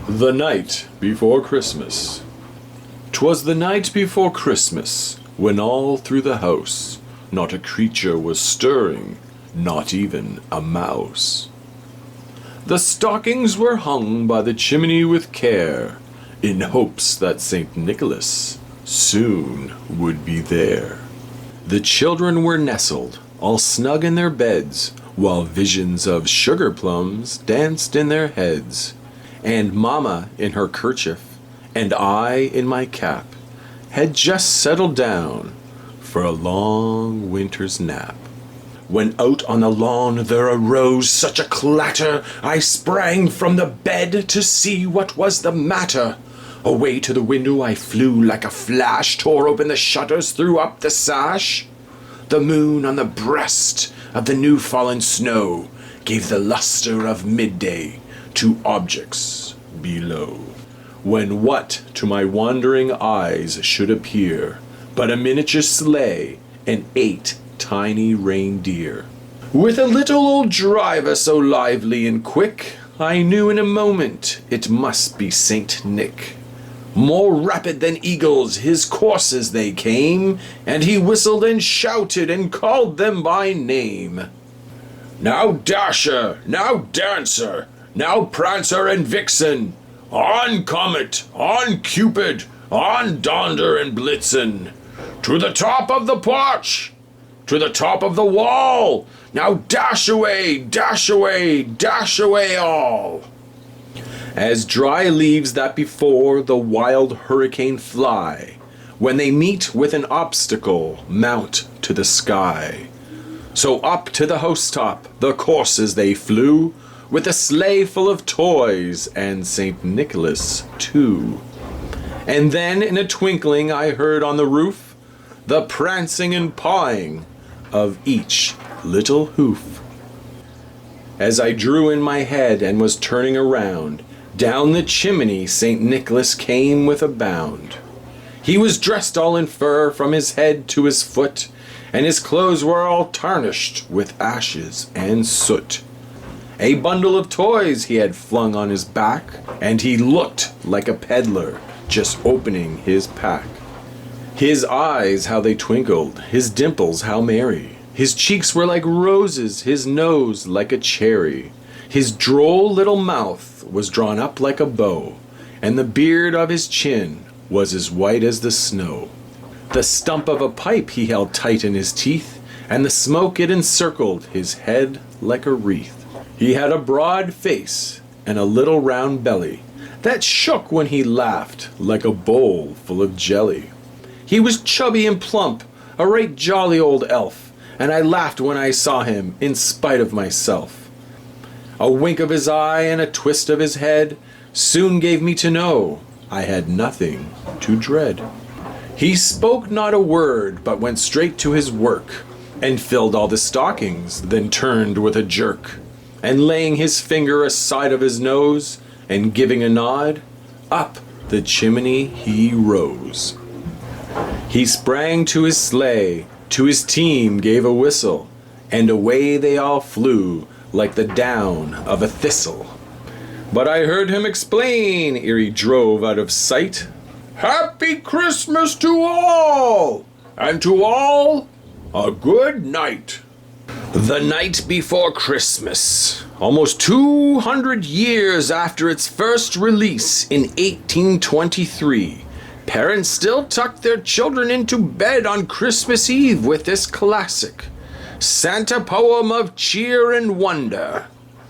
The night before Christmas. 'Twas the night before Christmas, when all through the house not a creature was stirring, not even a mouse. The stockings were hung by the chimney with care, in hopes that St. Nicholas soon would be there. The children were nestled, all snug in their beds, while visions of sugar plums danced in their heads. And Mamma in her kerchief, and I in my cap, had just settled down for a long winter's nap. When out on the lawn there arose such a clatter, I sprang from the bed to see what was the matter. Away to the window I flew like a flash, tore open the shutters, threw up the sash. The moon on the breast of the new-fallen snow gave the luster of midday to objects below. When what to my wandering eyes should appear but a miniature sleigh and 8 tiny reindeer. With a little old driver so lively and quick, I knew in a moment it must be Saint Nick. More rapid than eagles his courses they came, and he whistled and shouted and called them by name. Now Dasher, now Dancer, now Prancer and Vixen, on Comet, on Cupid, on Donder and Blitzen, to the top of the porch, to the top of the wall, now dash away, dash away, dash away all. As dry leaves that before the wild hurricane fly, when they meet with an obstacle, mount to the sky. So up to the housetop the courses they flew, with a sleigh full of toys and St. Nicholas too. And then in a twinkling I heard on the roof the prancing and pawing of each little hoof. As I drew in my head and was turning around, down the chimney St. Nicholas came with a bound. He was dressed all in fur from his head to his foot, and his clothes were all tarnished with ashes and soot. A bundle of toys he had flung on his back, and he looked like a peddler just opening his pack. His eyes, how they twinkled, his dimples, how merry. His cheeks were like roses, his nose like a cherry. His droll little mouth was drawn up like a bow, and the beard of his chin was as white as the snow. The stump of a pipe he held tight in his teeth, and the smoke it encircled his head like a wreath. He had a broad face and a little round belly that shook when he laughed like a bowl full of jelly. He was chubby and plump, a right jolly old elf, and I laughed when I saw him in spite of myself. A wink of his eye and a twist of his head soon gave me to know I had nothing to dread. He spoke not a word, but went straight to his work, and filled all the stockings, then turned with a jerk, and laying his finger aside of his nose, and giving a nod, up the chimney he rose. He sprang to his sleigh, to his team gave a whistle, and away they all flew like the down of a thistle. But I heard him explain, ere he drove out of sight, Happy Christmas to all, and to all a good night. The night before Christmas, almost 200 years after its first release in 1823, parents still tuck their children into bed on Christmas Eve with this classic Santa poem of cheer and wonder.